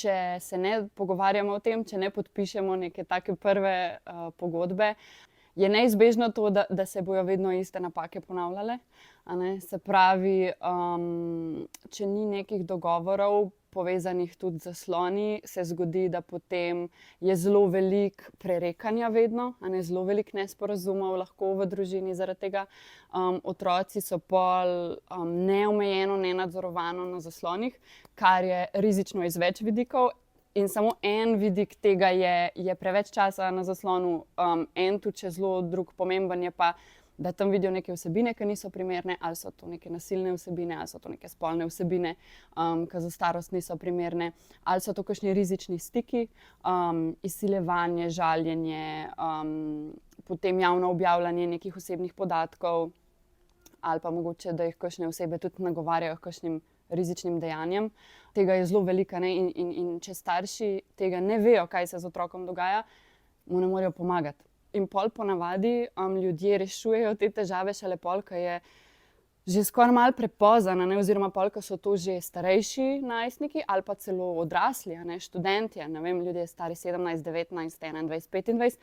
če se ne pogovarjamo o tem, če ne podpišemo neke take prve pogodbe, je neizbežno to, da se bojo vedno iste napake ponavljale. Se pravi, če ni nekih dogovorov, povezanih tudi z zasloni, se zgodi, da potem je zelo veliko prerekanja vedno, zelo veliko nesporazumov lahko v družini zaradi tega. Otroci so pol neomejeno, nenadzorovano na zaslonih, kar je rizično iz več vidikov. In samo en vidik tega je preveč časa na zaslonu, en tudi zelo drug pomemben je pa, da tam vidijo neke vsebine, ki niso primerne, ali so to neke nasilne vsebine, ali so to neke spolne vsebine, ki za starost niso primerne, ali so to kakšni rizični stiki, izsiljevanje, žaljenje, potem javno objavljanje nekih osebnih podatkov, ali pa mogoče, da jih kakšne osebe tudi nagovarjajo k kakšnim rizičnim dejanjem. Tega je zelo veliko, in če starši tega ne vejo, kaj se z otrokom dogaja, mu ne morejo pomagati. In pol ponavadi ljudje rešujejo te težave šele pol, ko je že skoraj malo prepozno, oziroma pol, ko so to že starejši najstniki ali pa celo odrasli, študentje, ljudje stari 17, 19, 21, 25.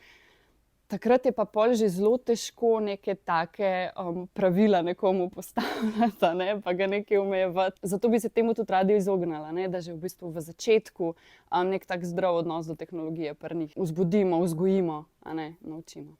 Takrat je pa pol že zelo težko neke take pravila nekomu postavljati, pa ga nekaj omejevati. Zato bi se temu tudi radi izognili, da že v bistvu v začetku nek tak zdrav odnos do tehnologije pri njih vzbudimo, vzgojimo, naučimo.